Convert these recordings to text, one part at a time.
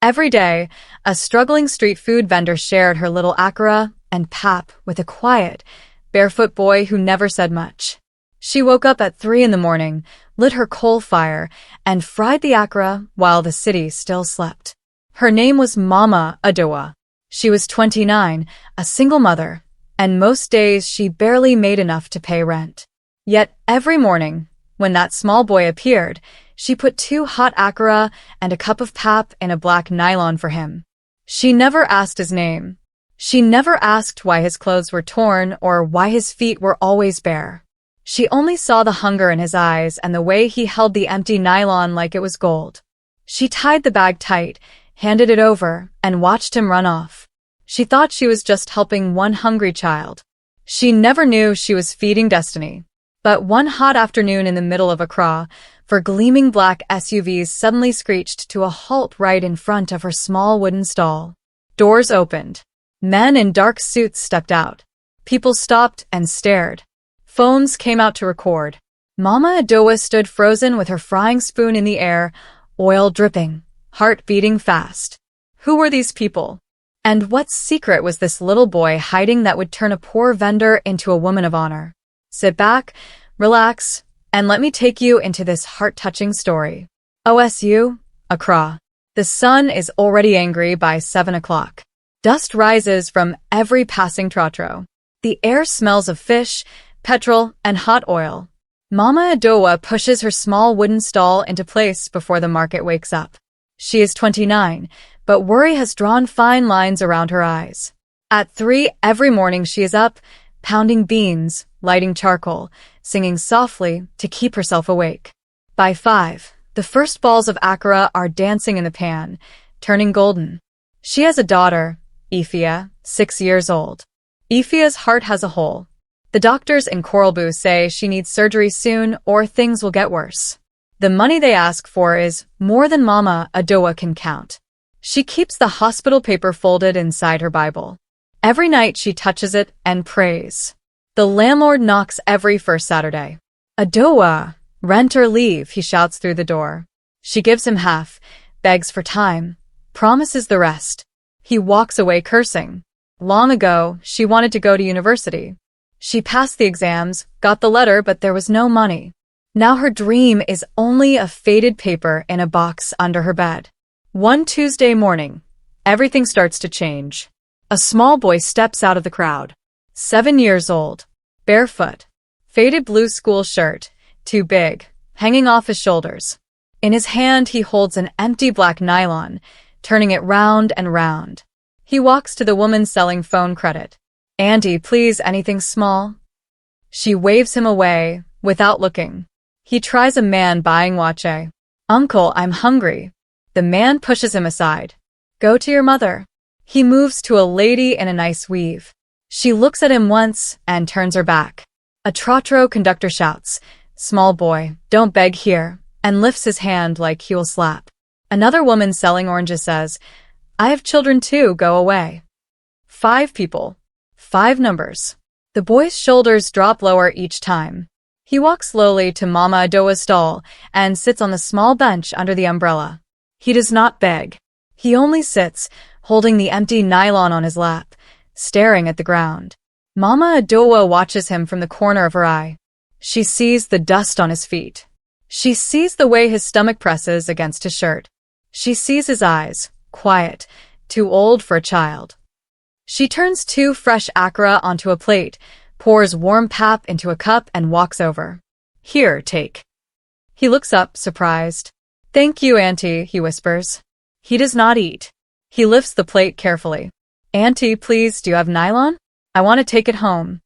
Every day, a struggling street food vendor shared her little akara and pap with a quiet, barefoot boy who never said much. She woke up at 3 in the morning, lit her coal fire, and fried the akara while the city still slept. Her name was Mama Adowa. She was 29, a single mother, and most days she barely made enough to pay rent. Yet every morning, when that small boy appeared, she put 2 hot akara and a cup of pap in a black nylon for him. She never asked his name. She never asked why his clothes were torn or why his feet were always bare. She only saw the hunger in his eyes and the way he held the empty nylon like it was gold. She tied the bag tight, handed it over, and watched him run off. She thought she was just helping one hungry child. She never knew she was feeding destiny. But one hot afternoon in the middle of Accra, 4 gleaming black SUVs suddenly screeched to a halt right in front of her small wooden stall. Doors opened. Men in dark suits stepped out. People stopped and stared. Phones came out to record. Mama Adowa stood frozen with her frying spoon in the air, oil dripping, heart beating fast. Who were these people? And what secret was this little boy hiding that would turn a poor vendor into a woman of honor? Sit back, relax, and let me take you into this heart-touching story. OSU, Accra. The sun is already angry by 7 o'clock. Dust rises from every passing trotro. The air smells of fish, petrol, and hot oil. Mama Adowa pushes her small wooden stall into place before the market wakes up. She is 29, but worry has drawn fine lines around her eyes. At 3 every morning she is up, pounding beans, lighting charcoal, singing softly to keep herself awake. By 5, the first balls of akara are dancing in the pan, turning golden. She has a daughter, Ifia, 6 years old. Ifia's heart has a hole. The doctors in Koralbu say she needs surgery soon or things will get worse. The money they ask for is more than Mama Adowa can count. She keeps the hospital paper folded inside her Bible. Every night she touches it and prays. The landlord knocks every first Saturday. Adowa, rent or leave, he shouts through the door. She gives him half, begs for time, promises the rest. He walks away cursing. Long ago, she wanted to go to university. She passed the exams, got the letter, but there was no money. Now her dream is only a faded paper in a box under her bed. One Tuesday morning, everything starts to change. A small boy steps out of the crowd. 7 years old, barefoot, faded blue school shirt, too big, hanging off his shoulders. In his hand he holds an empty black nylon, turning it round and round. He walks to the woman selling phone credit. "Auntie, please, anything small?" She waves him away, without looking. He tries a man buying wache. "Uncle, I'm hungry." The man pushes him aside. "Go to your mother." He moves to a lady in a nice weave. She looks at him once and turns her back. A trotro conductor shouts, "Small boy, don't beg here," and lifts his hand like he will slap. Another woman selling oranges says, "I have children too, go away." 5 people. 5 numbers. The boy's shoulders drop lower each time. He walks slowly to Mama Adowa's stall and sits on the small bench under the umbrella. He does not beg. He only sits, holding the empty nylon on his lap, staring at the ground. Mama Adowa watches him from the corner of her eye. She sees the dust on his feet. She sees the way his stomach presses against his shirt. She sees his eyes, quiet, too old for a child. She turns 2 fresh akara onto a plate, pours warm pap into a cup and walks over. "Here, take." He looks up, surprised. "Thank you, Auntie," he whispers. He does not eat. He lifts the plate carefully. "Auntie, please, do you have nylon? I want to take it home."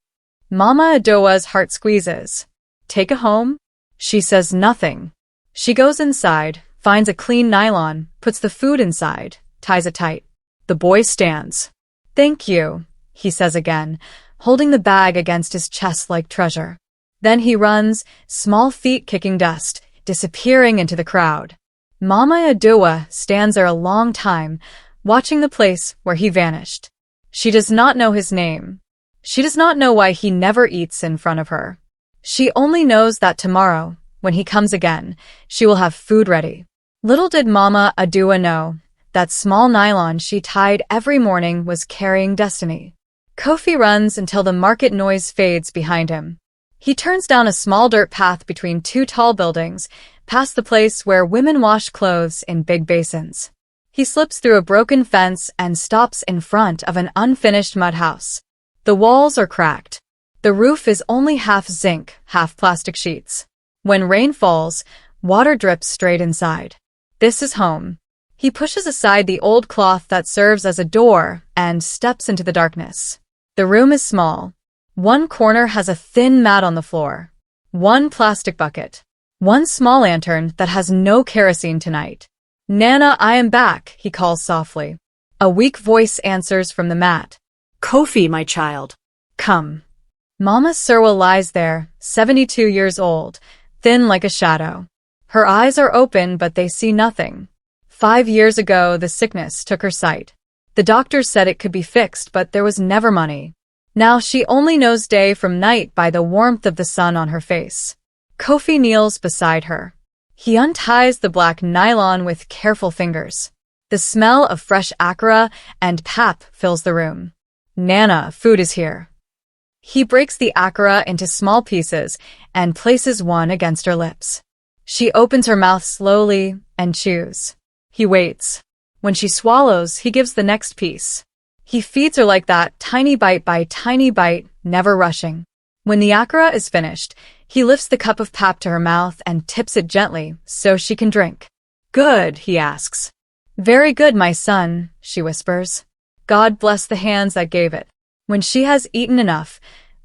Mama Adowa's heart squeezes. "Take it home?" She says nothing. She goes inside, finds a clean nylon, puts the food inside, ties it tight. The boy stands. "Thank you," he says again, holding the bag against his chest like treasure. Then he runs, small feet kicking dust, disappearing into the crowd. Mama Adowa stands there a long time, watching the place where he vanished. She does not know his name. She does not know why he never eats in front of her. She only knows that tomorrow, when he comes again, she will have food ready. Little did Mama Adowa know That small nylon she tied every morning was carrying destiny. Kofi runs until the market noise fades behind him. He turns down a small dirt path between two tall buildings, past the place where women wash clothes in big basins. He slips through a broken fence and stops in front of an unfinished mud house. The walls are cracked. The roof is only half zinc, half plastic sheets. When rain falls, water drips straight inside. This is home. He pushes aside the old cloth that serves as a door and steps into the darkness. The room is small. One corner has a thin mat on the floor. One plastic bucket. One small lantern that has no kerosene tonight. "Nana, I am back," he calls softly. A weak voice answers from the mat. "Kofi, my child. "Come." Mama Surwa lies there, 72 years old, thin like a shadow. Her eyes are open, but they see nothing. 5 years ago, the sickness took her sight. The doctors said it could be fixed, but there was never money. Now she only knows day from night by the warmth of the sun on her face. Kofi kneels beside her. He unties the black nylon with careful fingers. The smell of fresh akara and pap fills the room. "Nana, food is here." He breaks the akara into small pieces and places one against her lips. She opens her mouth slowly and chews. He waits. When she swallows, he gives the next piece. He feeds her like that, tiny bite by tiny bite, never rushing. When the akara is finished, he lifts the cup of pap to her mouth and tips it gently so she can drink. "Good," he asks. "Very good, my son," she whispers. "God bless the hands that gave it." When she has eaten enough,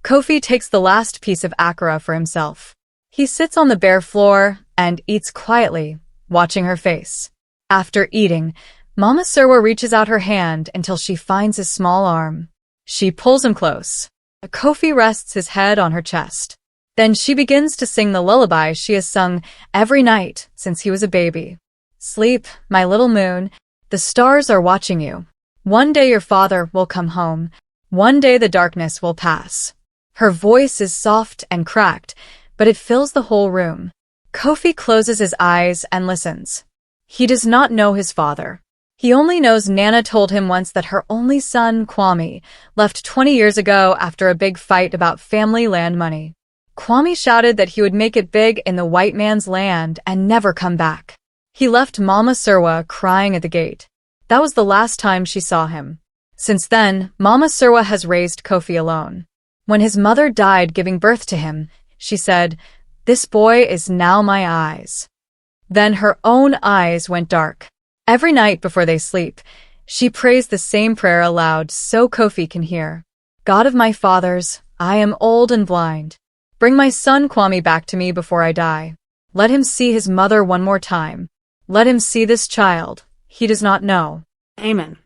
Kofi takes the last piece of akara for himself. He sits on the bare floor and eats quietly, watching her face. After eating, Mama Surwa reaches out her hand until she finds his small arm. She pulls him close. Kofi rests his head on her chest. Then she begins to sing the lullaby she has sung every night since he was a baby. "Sleep, my little moon. The stars are watching you. One day your father will come home. One day the darkness will pass." Her voice is soft and cracked, but it fills the whole room. Kofi closes his eyes and listens. He does not know his father. He only knows Nana told him once that her only son, Kwame, left 20 years ago after a big fight about family land money. Kwame shouted that he would make it big in the white man's land and never come back. He left Mama Surwa crying at the gate. That was the last time she saw him. Since then, Mama Surwa has raised Kofi alone. When his mother died giving birth to him, she said, "This boy is now my eyes." Then her own eyes went dark. Every night before they sleep, she prays the same prayer aloud so Kofi can hear. "God of my fathers, I am old and blind. Bring my son Kwame back to me before I die. Let him see his mother one more time. Let him see this child. He does not know." Amen.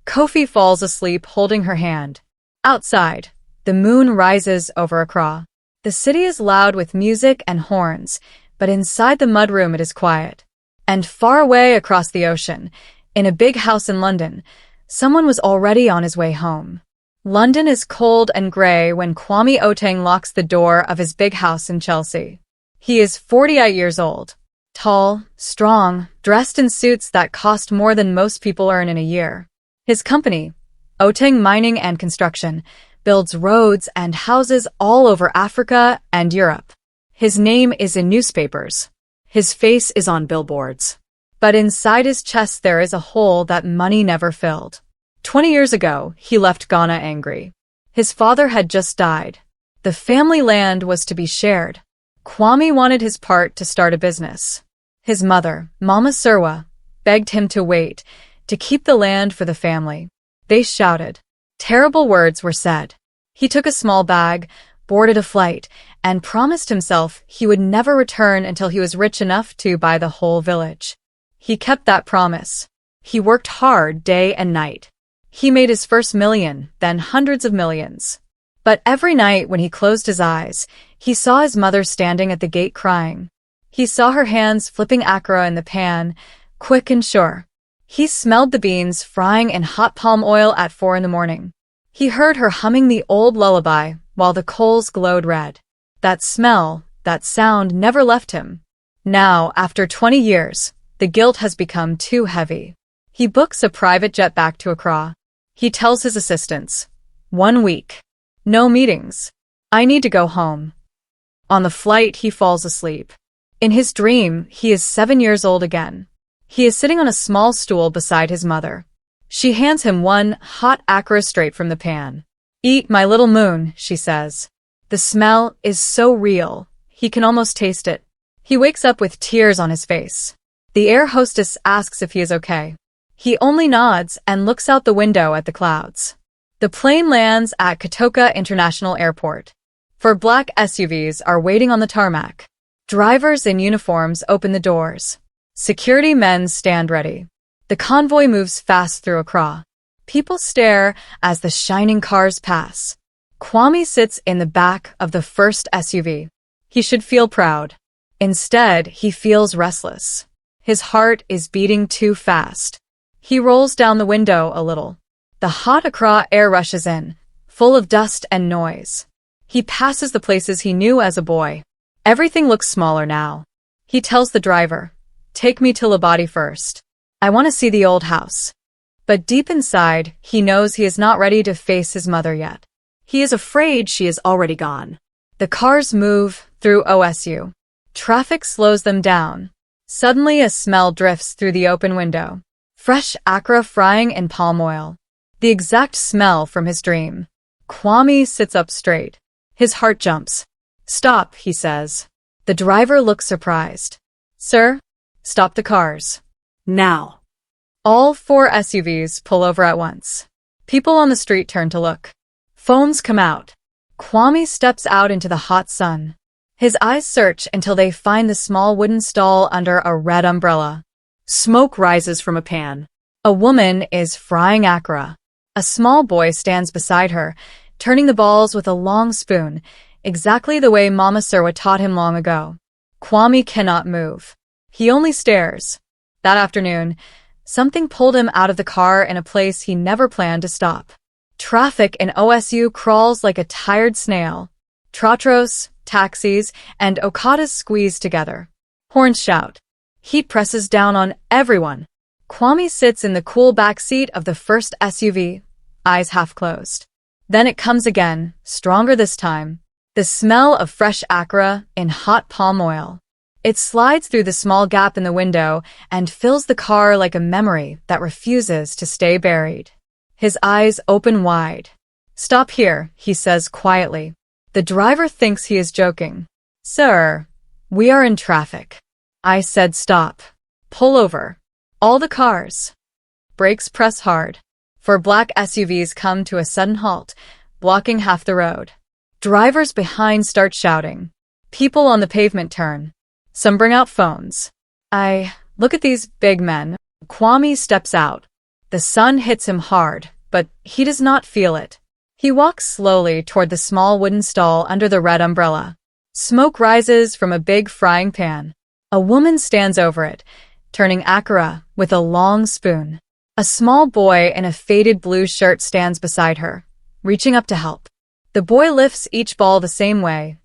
Kofi falls asleep holding her hand. Outside, the moon rises over Accra. The city is loud with music and horns, but inside the mudroom it is quiet. And far away across the ocean, in a big house in London, someone was already on his way home. London is cold and grey when Kwame Oteng locks the door of his big house in Chelsea. He is 48 years old, tall, strong, dressed in suits that cost more than most people earn in a year. His company, Oteng Mining and Construction, builds roads and houses all over Africa and Europe. His name is in newspapers. His face is on billboards. But inside his chest there is a hole that money never filled. 20 years ago, he left Ghana angry. His father had just died. The family land was to be shared. Kwame wanted his part to start a business. His mother, Mama Surwa, begged him to wait, to keep the land for the family. They shouted. Terrible words were said. He took a small bag, boarded a flight, and promised himself he would never return until he was rich enough to buy the whole village. He kept that promise. He worked hard day and night. He made his first million, then hundreds of millions. But every night when he closed his eyes, he saw his mother standing at the gate crying. He saw her hands flipping akara in the pan, quick and sure. He smelled the beans frying in hot palm oil at 4 a.m. He heard her humming the old lullaby while the coals glowed red. That smell, that sound never left him. Now, after 20 years, the guilt has become too heavy. He books a private jet back to Accra. He tells his assistants, 1 week. No meetings. I need to go home. On the flight, he falls asleep. In his dream, he is 7 years old again. He is sitting on a small stool beside his mother. She hands him one hot akra straight from the pan. Eat, my little moon, she says. The smell is so real, he can almost taste it. He wakes up with tears on his face. The air hostess asks if he is okay. He only nods and looks out the window at the clouds. The plane lands at Kotoka International Airport. 4 black SUVs are waiting on the tarmac. Drivers in uniforms open the doors. Security men stand ready. The convoy moves fast through Accra. People stare as the shining cars pass. Kwame sits in the back of the first SUV. He should feel proud. Instead, he feels restless. His heart is beating too fast. He rolls down the window a little. The hot Accra air rushes in, full of dust and noise. He passes the places he knew as a boy. Everything looks smaller now. He tells the driver, take me to Labadi first. I want to see the old house. But deep inside, he knows he is not ready to face his mother yet. He is afraid she is already gone. The cars move through OSU. Traffic slows them down. Suddenly a smell drifts through the open window. Fresh akra frying in palm oil. The exact smell from his dream. Kwame sits up straight. His heart jumps. Stop, he says. The driver looks surprised. Sir, stop the cars. Now. All 4 SUVs pull over at once. People on the street turn to look. Phones come out. Kwame steps out into the hot sun. His eyes search until they find the small wooden stall under a red umbrella. Smoke rises from a pan. A woman is frying akra. A small boy stands beside her, turning the balls with a long spoon, exactly the way Mama Surwa taught him long ago. Kwame cannot move. He only stares. That afternoon, something pulled him out of the car in a place he never planned to stop. Traffic in OSU crawls like a tired snail. Trotros, taxis, and Okadas squeeze together. Horns shout. Heat presses down on everyone. Kwame sits in the cool back seat of the first SUV, eyes half closed. Then it comes again, stronger this time. The smell of fresh akra in hot palm oil. It slides through the small gap in the window and fills the car like a memory that refuses to stay buried. His eyes open wide. Stop here, he says quietly. The driver thinks he is joking. Sir, we are in traffic. I said stop. Pull over. All the cars. Brakes press hard. 4 black SUVs come to a sudden halt, blocking half the road. Drivers behind start shouting. People on the pavement turn. Some bring out phones. Look at these big men. Kwame steps out. The sun hits him hard, but he does not feel it. He walks slowly toward the small wooden stall under the red umbrella. Smoke rises from a big frying pan. A woman stands over it, turning akra with a long spoon. A small boy in a faded blue shirt stands beside her, reaching up to help. The boy lifts each ball the same way.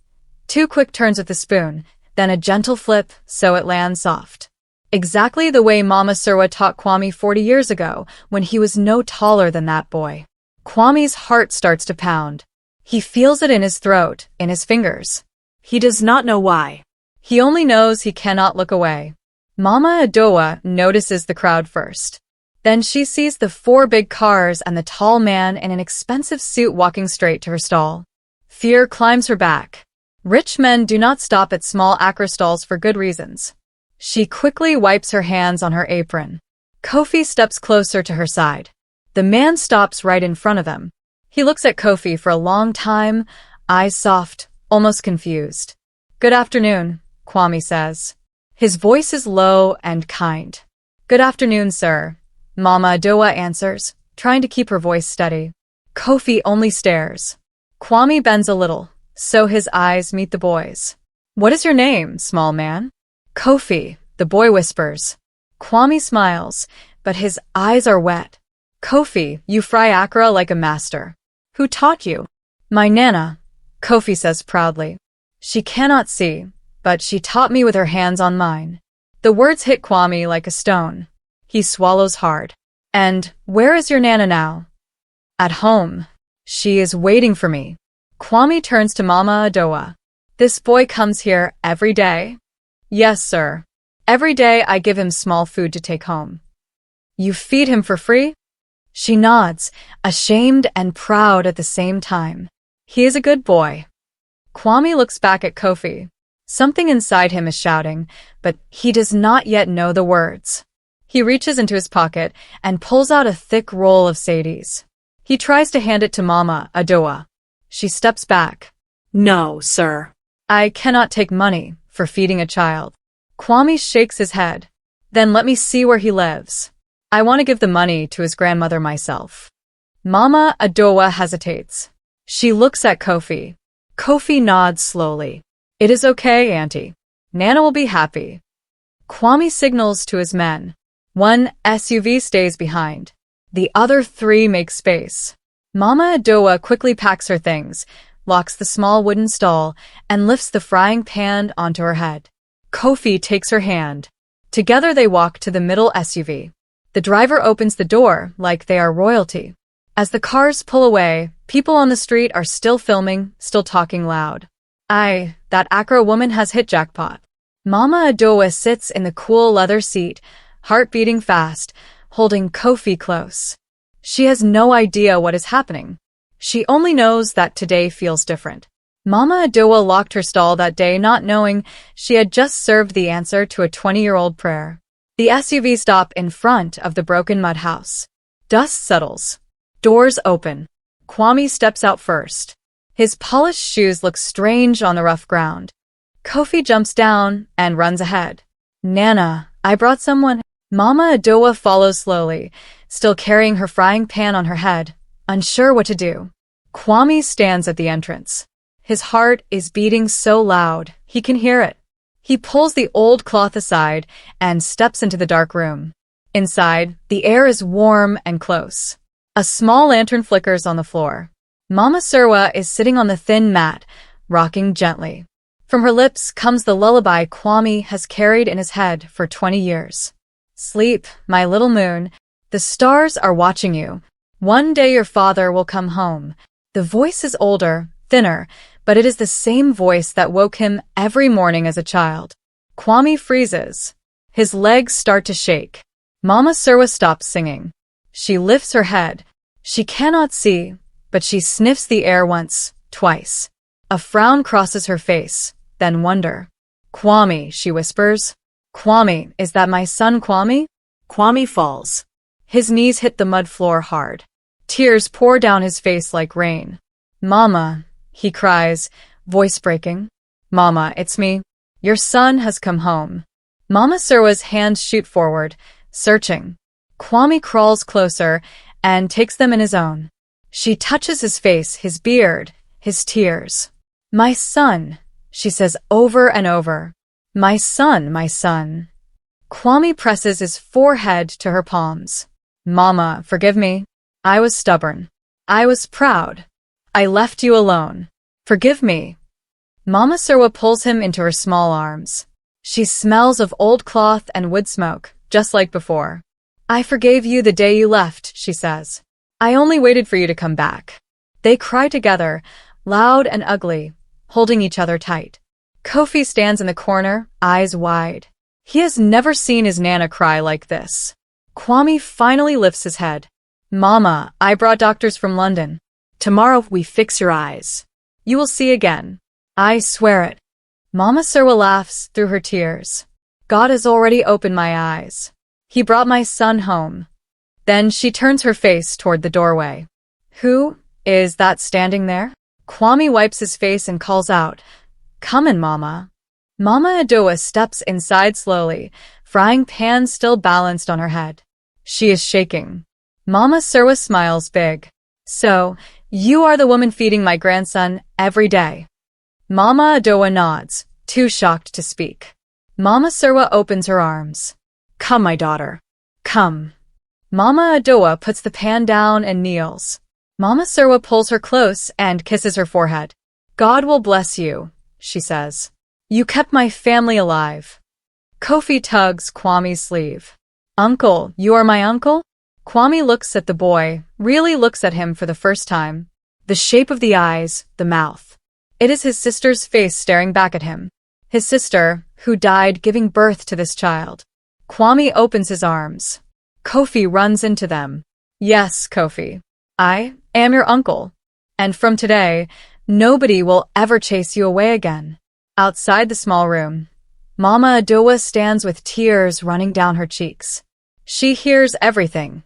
2 quick turns with the spoon, then a gentle flip so it lands soft. Exactly the way Mama Surwa taught Kwame 40 years ago when he was no taller than that boy. Kwame's heart starts to pound. He feels it in his throat, in his fingers. He does not know why. He only knows he cannot look away. Mama Adowa notices the crowd first. Then she sees the 4 big cars and the tall man in an expensive suit walking straight to her stall. Fear climbs her back. Rich men do not stop at small akra stalls for good reasons. She quickly wipes her hands on her apron. Kofi steps closer to her side. The man stops right in front of them. He looks at Kofi for a long time, eyes soft, almost confused. Good afternoon, Kwame says. His voice is low and kind. Good afternoon, sir, Mama Adowa answers, trying to keep her voice steady. Kofi only stares. Kwame bends a little, so his eyes meet the boy's. What is your name, small man? Kofi, the boy whispers. Kwame smiles, but his eyes are wet. Kofi, you fry akra like a master. Who taught you? My Nana, Kofi says proudly. She cannot see, but she taught me with her hands on mine. The words hit Kwame like a stone. He swallows hard. And where is your Nana now? At home. She is waiting for me. Kwame turns to Mama Adowa. This boy comes here every day? Yes, sir. Every day I give him small food to take home. You feed him for free? She nods, ashamed and proud at the same time. He is a good boy. Kwame looks back at Kofi. Something inside him is shouting, but he does not yet know the words. He reaches into his pocket and pulls out a thick roll of sadies. He tries to hand it to Mama Adowa. She steps back. No, sir. I cannot take money for feeding a child. Kwame shakes his head. Then let me see where he lives. I want to give the money to his grandmother myself. Mama Adowa hesitates. She looks at Kofi. Kofi nods slowly. It is okay, Auntie. Nana will be happy. Kwame signals to his men. One SUV stays behind. The other three make space. Mama Adowa quickly packs her things, locks the small wooden stall, and lifts the frying pan onto her head. Kofi takes her hand. Together they walk to the middle SUV. The driver opens the door like they are royalty. As the cars pull away, people on the street are still filming, still talking loud. That Accra woman has hit jackpot. Mama Adowa sits in the cool leather seat, heart beating fast, holding Kofi close. She has no idea what is happening. She only knows that today feels different. Mama Adowa locked her stall that day not knowing she had just served the answer to a 20-year-old prayer. The SUV stops in front of the broken mud house. Dust settles. Doors open. Kwame steps out first. His polished shoes look strange on the rough ground. Kofi jumps down and runs ahead. Nana, I brought someone. Mama Adowa follows slowly, still carrying her frying pan on her head, unsure what to do. Kwame stands at the entrance. His heart is beating so loud, he can hear it. He pulls the old cloth aside and steps into the dark room. Inside, the air is warm and close. A small lantern flickers on the floor. Mama Surwa is sitting on the thin mat, rocking gently. From her lips comes the lullaby Kwame has carried in his head for 20 years. Sleep, my little moon. The stars are watching you. One day your father will come home. The voice is older, thinner, but it is the same voice that woke him every morning as a child. Kwame freezes. His legs start to shake. Mama Surwa stops singing. She lifts her head. She cannot see, but she sniffs the air once, twice. A frown crosses her face, then wonder. Kwame, she whispers. Kwame, is that my son Kwame? Kwame falls. His knees hit the mud floor hard. Tears pour down his face like rain. Mama, he cries, voice breaking. Mama, it's me. Your son has come home. Mama Surwa's hands shoot forward, searching. Kwame crawls closer and takes them in his own. She touches his face, his beard, his tears. My son, she says over and over. My son, my son. Kwame presses his forehead to her palms. Mama, forgive me. I was stubborn. I was proud. I left you alone. Forgive me. Mama Surwa pulls him into her small arms. She smells of old cloth and wood smoke, just like before. I forgave you the day you left, she says. I only waited for you to come back. They cry together, loud and ugly, holding each other tight. Kofi stands in the corner, eyes wide. He has never seen his Nana cry like this. Kwame finally lifts his head. Mama, I brought doctors from London. Tomorrow we fix your eyes. You will see again. I swear it. Mama Surwa laughs through her tears. God has already opened my eyes. He brought my son home. Then she turns her face toward the doorway. Who is that standing there? Kwame wipes his face and calls out, Come in, Mama. Mama Adowa steps inside slowly, frying pan still balanced on her head. She is shaking. Mama Surwa smiles big. So, you are the woman feeding my grandson every day. Mama Adowa nods, too shocked to speak. Mama Surwa opens her arms. Come, my daughter. Come. Mama Adowa puts the pan down and kneels. Mama Surwa pulls her close and kisses her forehead. God will bless you, she says. You kept my family alive. Kofi tugs Kwame's sleeve. Uncle, you are my uncle? Kwame looks at the boy, really looks at him for the first time. The shape of the eyes, the mouth. It is his sister's face staring back at him. His sister, who died giving birth to this child. Kwame opens his arms. Kofi runs into them. Yes, Kofi. I am your uncle. And from today, nobody will ever chase you away again. Outside the small room, Mama Adowa stands with tears running down her cheeks. She hears everything.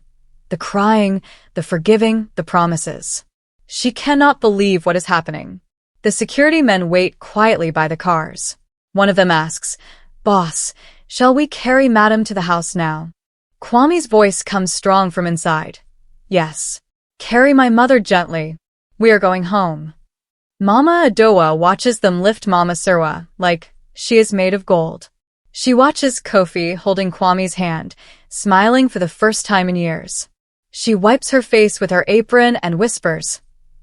The crying, the forgiving, the promises. She cannot believe what is happening. The security men wait quietly by the cars. One of them asks, "Boss, shall we carry Madam to the house now?" Kwame's voice comes strong from inside. Yes. Carry my mother gently. We are going home. Mama Adowa watches them lift Mama Surwa, like she is made of gold. She watches Kofi holding Kwame's hand, smiling for the first time in years. She wipes her face with her apron and whispers,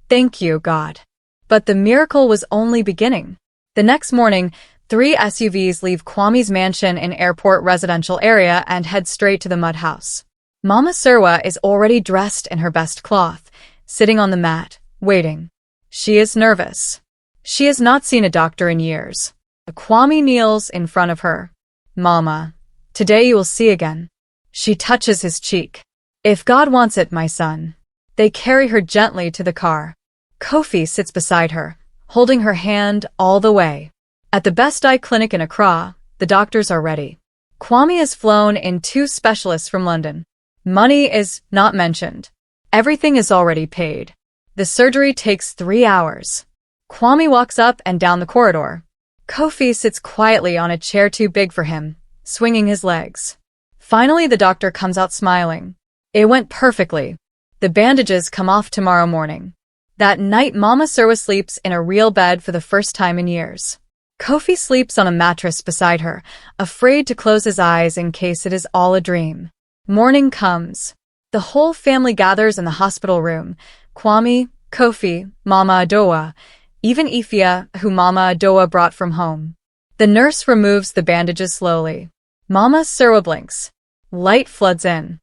"Thank you, God." But the miracle was only beginning. The next morning, 3 SUVs leave Kwame's mansion in Airport residential area and head straight to the mud house. Mama Surwa is already dressed in her best cloth, sitting on the mat, waiting. She is nervous. She has not seen a doctor in years. Kwame kneels in front of her. "Mama, today you will see again." She touches his cheek. "If God wants it, my son." They carry her gently to the car. Kofi sits beside her, holding her hand all the way. At the Best Eye Clinic in Accra, the doctors are ready. Kwame has flown in 2 specialists from London. Money is not mentioned. Everything is already paid. The surgery takes 3 hours. Kwame walks up and down the corridor. Kofi sits quietly on a chair too big for him, swinging his legs. Finally, the doctor comes out smiling. It went perfectly. The bandages come off tomorrow morning. That night, Mama Surwa sleeps in a real bed for the first time in years. Kofi sleeps on a mattress beside her, afraid to close his eyes in case it is all a dream. Morning comes. The whole family gathers in the hospital room. Kwame, Kofi, Mama Adowa, even Ifia, who Mama Adowa brought from home. The nurse removes the bandages slowly. Mama Surwa blinks. Light floods in.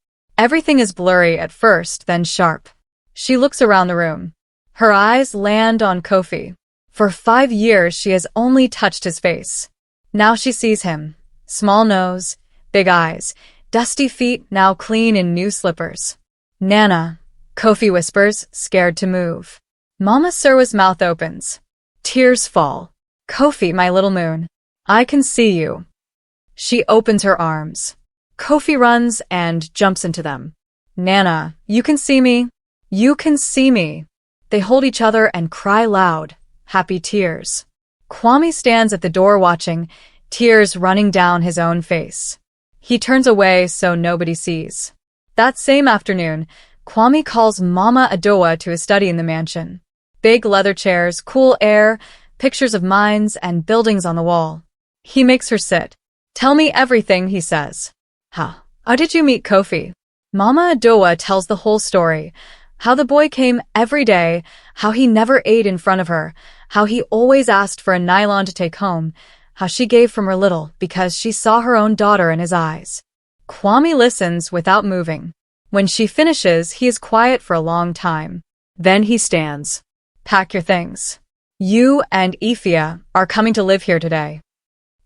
Everything is blurry at first, then sharp. She looks around the room. Her eyes land on Kofi. For 5 years, she has only touched his face. Now she sees him. Small nose, big eyes, dusty feet now clean in new slippers. "Nana," Kofi whispers, scared to move. Mama Surwa's mouth opens. Tears fall. "Kofi, my little moon. I can see you." She opens her arms. Kofi runs and jumps into them. "Nana, you can see me. You can see me." They hold each other and cry loud, happy tears. Kwame stands at the door watching, tears running down his own face. He turns away so nobody sees. That same afternoon, Kwame calls Mama Adowa to his study in the mansion. Big leather chairs, cool air, pictures of mines and buildings on the wall. He makes her sit. "Tell me everything," he says. How did you meet Kofi?" Mama Adowa tells the whole story. How the boy came every day, how he never ate in front of her, how he always asked for a nylon to take home, how she gave from her little because she saw her own daughter in his eyes. Kwame listens without moving. When she finishes, he is quiet for a long time. Then he stands. "Pack your things. You and Ifia are coming to live here today."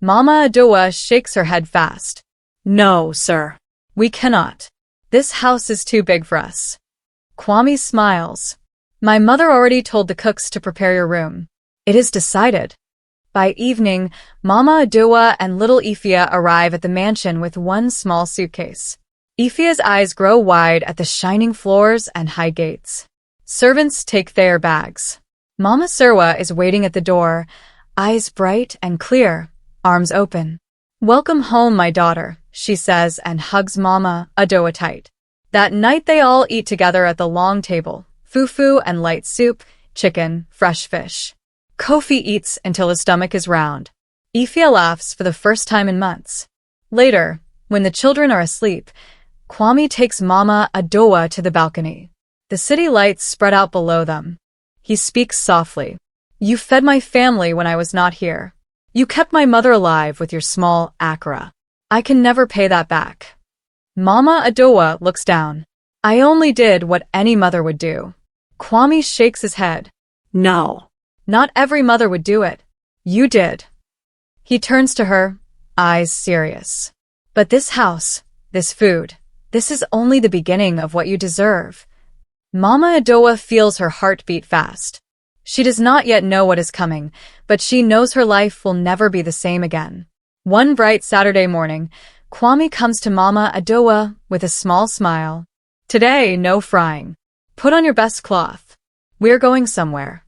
Mama Adowa shakes her head fast. "No, sir. We cannot. This house is too big for us." Kwame smiles. "My mother already told the cooks to prepare your room. It is decided." By evening, Mama Adowa and little Ifia arrive at the mansion with one small suitcase. Ifia's eyes grow wide at the shining floors and high gates. Servants take their bags. Mama Surwa is waiting at the door, eyes bright and clear, arms open. "Welcome home, my daughter," she says and hugs Mama Adowa tight. That night they all eat together at the long table, fufu and light soup, chicken, fresh fish. Kofi eats until his stomach is round. Ifia laughs for the first time in months. Later, when the children are asleep, Kwame takes Mama Adowa to the balcony. The city lights spread out below them. He speaks softly. "You fed my family when I was not here. You kept my mother alive with your small Accra. I can never pay that back." Mama Adowa looks down. I only did what any mother would do. Kwame shakes his head. No. Not every mother would do it. You did. He turns to her, eyes serious. But this house, this food, this is only the beginning of what you deserve. Mama Adowa feels her heart beat fast. She does not yet know what is coming, but she knows her life will never be the same again. One bright Saturday morning, Kwame comes to Mama Adowa with a small smile. Today, no frying. Put on your best cloth. We're going somewhere.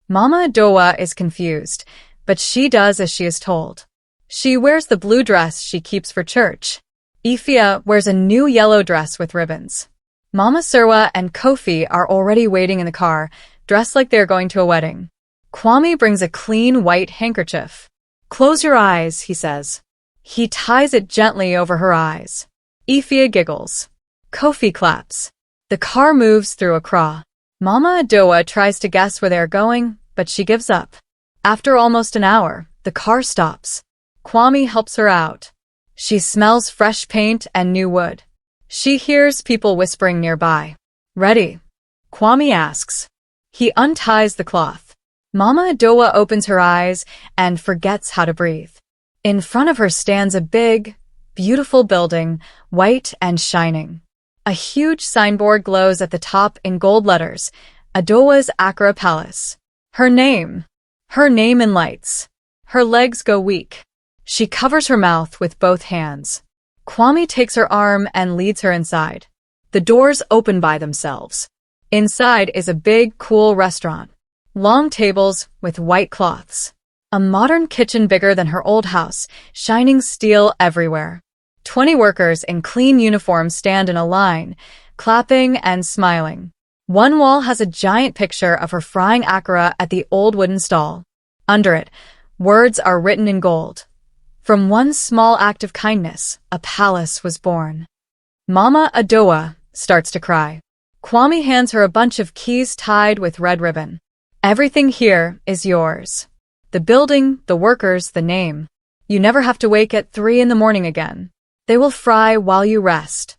Mama Adowa is confused, but she does as she is told. She wears the blue dress she keeps for church. Ifia wears a new yellow dress with ribbons. Mama Serwa and Kofi are already waiting in the car, dressed like they're going to a wedding. Kwame brings a clean white handkerchief. Close your eyes, he says. He ties it gently over her eyes. Ifia giggles. Kofi claps. The car moves through Accra. Mama Adowa tries to guess where they're going, but she gives up. After almost an hour, the car stops. Kwame helps her out. She smells fresh paint and new wood. She hears people whispering nearby. Ready? Kwame asks. He unties the cloth. Mama Adowa opens her eyes and forgets how to breathe. In front of her stands a big, beautiful building, white and shining. A huge signboard glows at the top in gold letters, Adowa's Accra Palace. Her name in lights. Her legs go weak. She covers her mouth with both hands. Kwame takes her arm and leads her inside. The doors open by themselves. Inside is a big, cool restaurant. Long tables with white cloths. A modern kitchen bigger than her old house, shining steel everywhere. 20 workers in clean uniforms stand in a line, clapping and smiling. One wall has a giant picture of her frying akara at the old wooden stall. Under it, words are written in gold. From one small act of kindness, a palace was born. Mama Adowa starts to cry. Kwame hands her a bunch of keys tied with red ribbon. Everything here is yours. The building, the workers, the name. You never have to wake at 3 in the morning again. They will fry while you rest.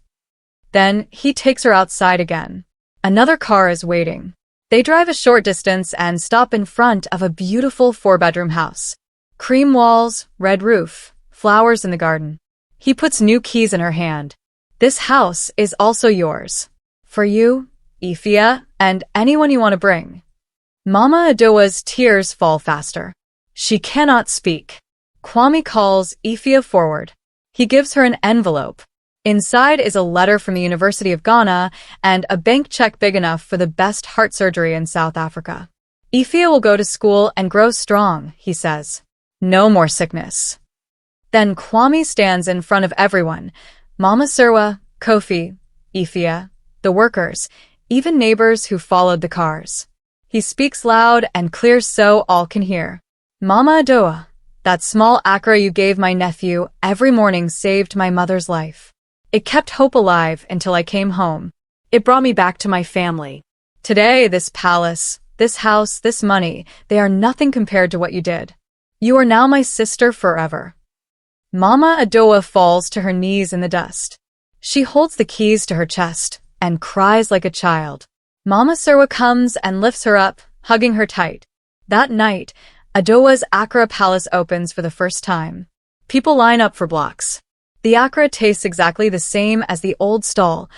Then he takes her outside again. Another car is waiting. They drive a short distance and stop in front of a beautiful 4-bedroom house. Cream walls, red roof, flowers in the garden. He puts new keys in her hand. This house is also yours. For you, Ifia, and anyone you want to bring. Mama Adowa's tears fall faster. She cannot speak. Kwame calls Ifia forward. He gives her an envelope. Inside is a letter from the University of Ghana and a bank check big enough for the best heart surgery in South Africa. Ifia will go to school and grow strong, he says. No more sickness. Then Kwame stands in front of everyone. Mama Serwa, Kofi, Ifia, the workers, even neighbors who followed the cars. He speaks loud and clear so all can hear. Mama Adowa, that small akara you gave my nephew every morning saved my mother's life. It kept hope alive until I came home. It brought me back to my family. Today, this palace, this house, this money, they are nothing compared to what you did. You are now my sister forever. Mama Adowa falls to her knees in the dust. She holds the keys to her chest and cries like a child. Mama Serwa comes and lifts her up, hugging her tight. That night, Adowa's Accra Palace opens for the first time. People line up for blocks. The akara tastes exactly the same as the old stall,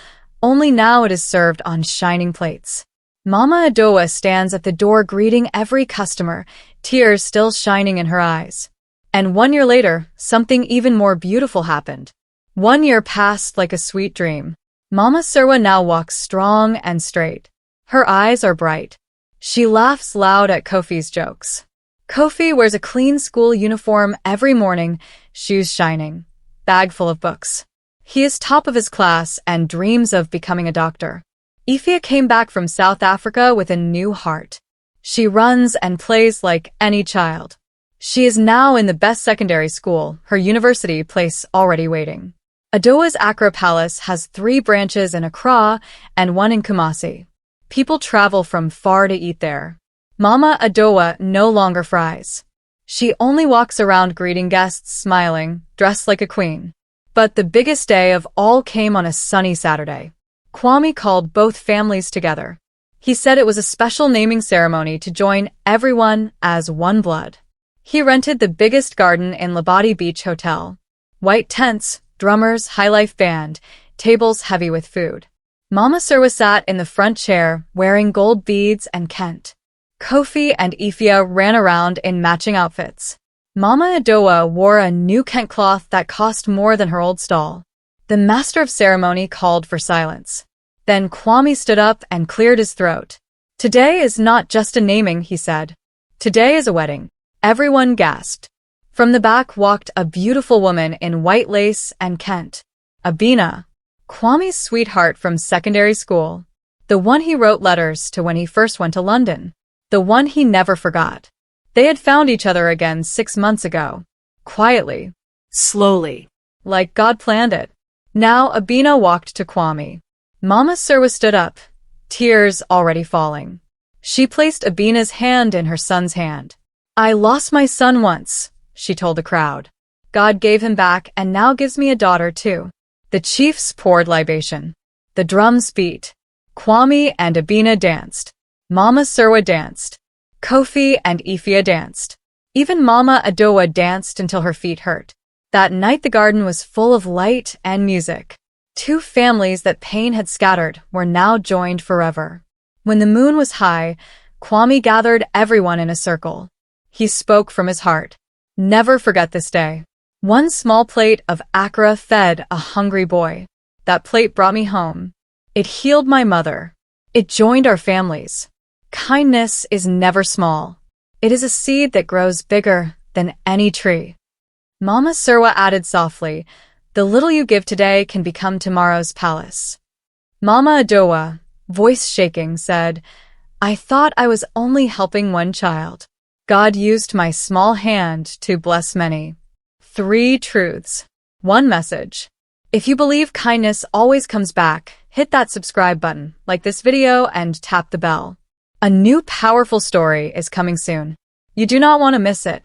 only now it is served on shining plates. Mama Adowa stands at the door greeting every customer, tears still shining in her eyes. And 1 year later, something even more beautiful happened. 1 year passed like a sweet dream. Mama Serwa now walks strong and straight. Her eyes are bright. She laughs loud at Kofi's jokes. Kofi wears a clean school uniform every morning, shoes shining, bag full of books. He is top of his class and dreams of becoming a doctor. Ifia came back from South Africa with a new heart. She runs and plays like any child. She is now in the best secondary school, her university place already waiting. Adowa's Accra Palace has 3 branches in Accra and 1 in Kumasi. People travel from far to eat there. Mama Adowa no longer fries. She only walks around greeting guests, smiling, dressed like a queen. But the biggest day of all came on a sunny Saturday. Kwame called both families together. He said it was a special naming ceremony to join everyone as one blood. He rented the biggest garden in Labadi Beach Hotel. White tents, drummers, high-life band, tables heavy with food. Mama Surwa sat in the front chair, wearing gold beads and kent. Kofi and Ifya ran around in matching outfits. Mama Adowa wore a new kent cloth that cost more than her old stall. The master of ceremony called for silence. Then Kwame stood up and cleared his throat. Today is not just a naming, he said. Today is a wedding. Everyone gasped. From the back walked a beautiful woman in white lace and kent. Abina, Kwame's sweetheart from secondary school. The one he wrote letters to when he first went to London. The one he never forgot. They had found each other again 6 months ago. Quietly. Slowly. Like God planned it. Now Abina walked to Kwame. Mama Surwa stood up, tears already falling. She placed Abina's hand in her son's hand. I lost my son once, she told the crowd. God gave him back and now gives me a daughter too. The chiefs poured libation. The drums beat. Kwame and Abina danced. Mama Surwa danced. Kofi and Ifya danced. Even Mama Adowa danced until her feet hurt. That night the garden was full of light and music. 2 families that pain had scattered were now joined forever. When the moon was high, Kwame gathered everyone in a circle. He spoke from his heart. Never forget this day. One small plate of akra fed a hungry boy. That plate brought me home. It healed my mother. It joined our families. Kindness is never small. It is a seed that grows bigger than any tree. Mama Surwa added softly, the little you give today can become tomorrow's palace. Mama Adowa, voice shaking, said, I thought I was only helping one child. God used my small hand to bless many. 3 truths. 1 message. If you believe kindness always comes back, hit that subscribe button, like this video, and tap the bell. A new powerful story is coming soon. You do not want to miss it.